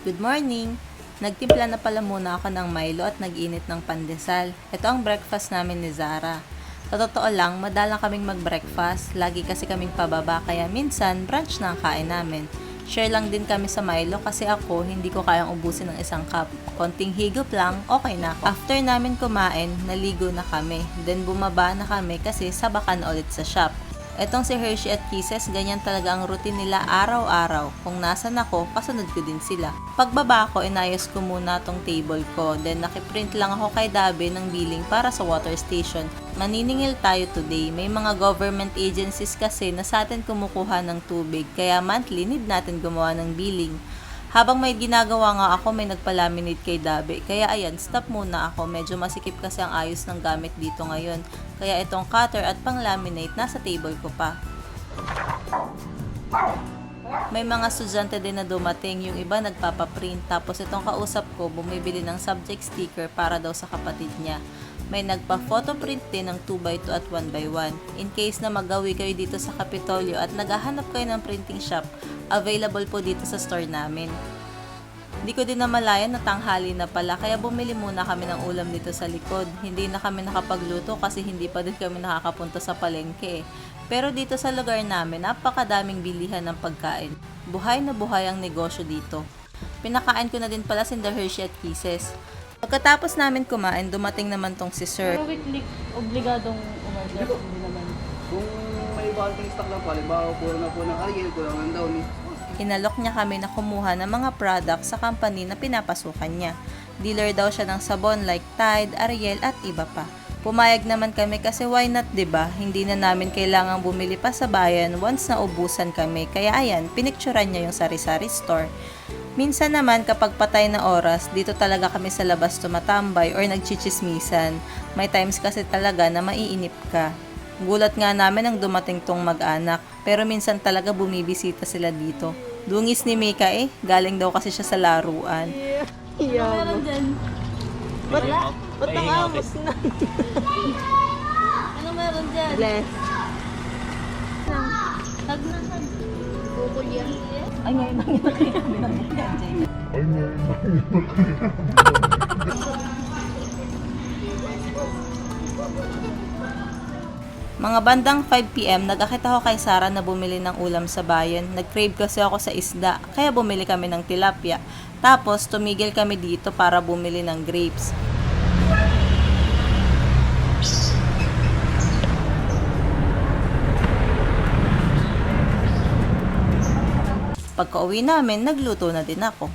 Good morning! Nagtimpla na pala muna ako ng Milo at nag-init ng pandesal. Ito ang breakfast namin ni Zara. Sa totoo lang, madalang kaming mag-breakfast. Lagi kasi kaming pababa kaya minsan brunch na ang kain namin. Share lang din kami sa Milo kasi ako hindi ko kayang ubusin ng isang cup. Konting higop lang, okay na ako. After namin kumain, naligo na kami. Then bumaba na kami kasi sabakan ulit sa shop. Etong si Hershey at Kisses, ganyan talaga ang routine nila araw-araw. Kung nasan ako, kasunod ko din sila. Pagbaba ko, inayos ko muna tong table ko. Then nakiprint lang ako kay Dabe ng billing para sa water station. Maniningil tayo today. May mga government agencies kasi na sa atin kumukuha ng tubig. Kaya monthly, need natin gumawa ng billing. Habang may ginagawa nga ako, may nagpalaminate kay Dabe. Kaya ayan, stop muna ako. Medyo masikip kasi ang ayos ng gamit dito ngayon. Kaya itong cutter at pang-laminate nasa table ko pa. May mga estudyante din na dumating. Yung iba nagpapaprint. Tapos itong kausap ko, bumibili ng subject sticker para daw sa kapatid niya. May nagpa-photo print din ng 2x2 at 1x1. In case na magawi kayo dito sa Kapitolyo at naghahanap kayo ng printing shop, available po dito sa store namin. Hindi ko din namalayan na tanghali na pala kaya bumili muna kami ng ulam dito sa likod. Hindi na kami nakapagluto kasi hindi pa din kami nakakapunta sa palengke. Pero dito sa lugar namin, napakadaming bilihan ng pagkain. Buhay na buhay ang negosyo dito. Pinakain ko na din pala si Hershey at Kisses. Pagkatapos namin kumain, dumating naman tong si Sir. Pero weekly, obligadong umorder. Hindi naman. Kung may bulking stock lang po, halimbawa puro na po ng Ariel, kulang ng Downy. Inalok niya kami na kumuha ng mga products sa company na pinapasukan niya. Dealer daw siya ng sabon like Tide, Ariel at iba pa. Pumayag naman kami kasi why not, 'di ba? Hindi na namin kailangang bumili pa sa bayan once na ubusan kami. Kaya ayan, pinicturean niya yung sari-sari store. Minsan naman kapag patay na oras, dito talaga kami sa labas tumatambay or nagchichismisan. May times kasi talaga na maiinip ka. Gulat nga namin ang dumating tong mag-anak, pero minsan talaga bumibisita sila dito. Dungis ni Mika galing daw kasi siya sa laruan. Ano meron dyan? Ba't nangamos na? Ano meron dyan? Bless. Hag na hag. Bukol yan. Ay, ngayon lang yun nakikita. Mga bandang 5 PM, nag-akit ako kay Sarah na bumili ng ulam sa bayan. Nag-crave kasi ako sa isda, kaya bumili kami ng tilapia. Tapos, tumigil kami dito para bumili ng grapes. Pagka-uwi namin, nagluto na din ako.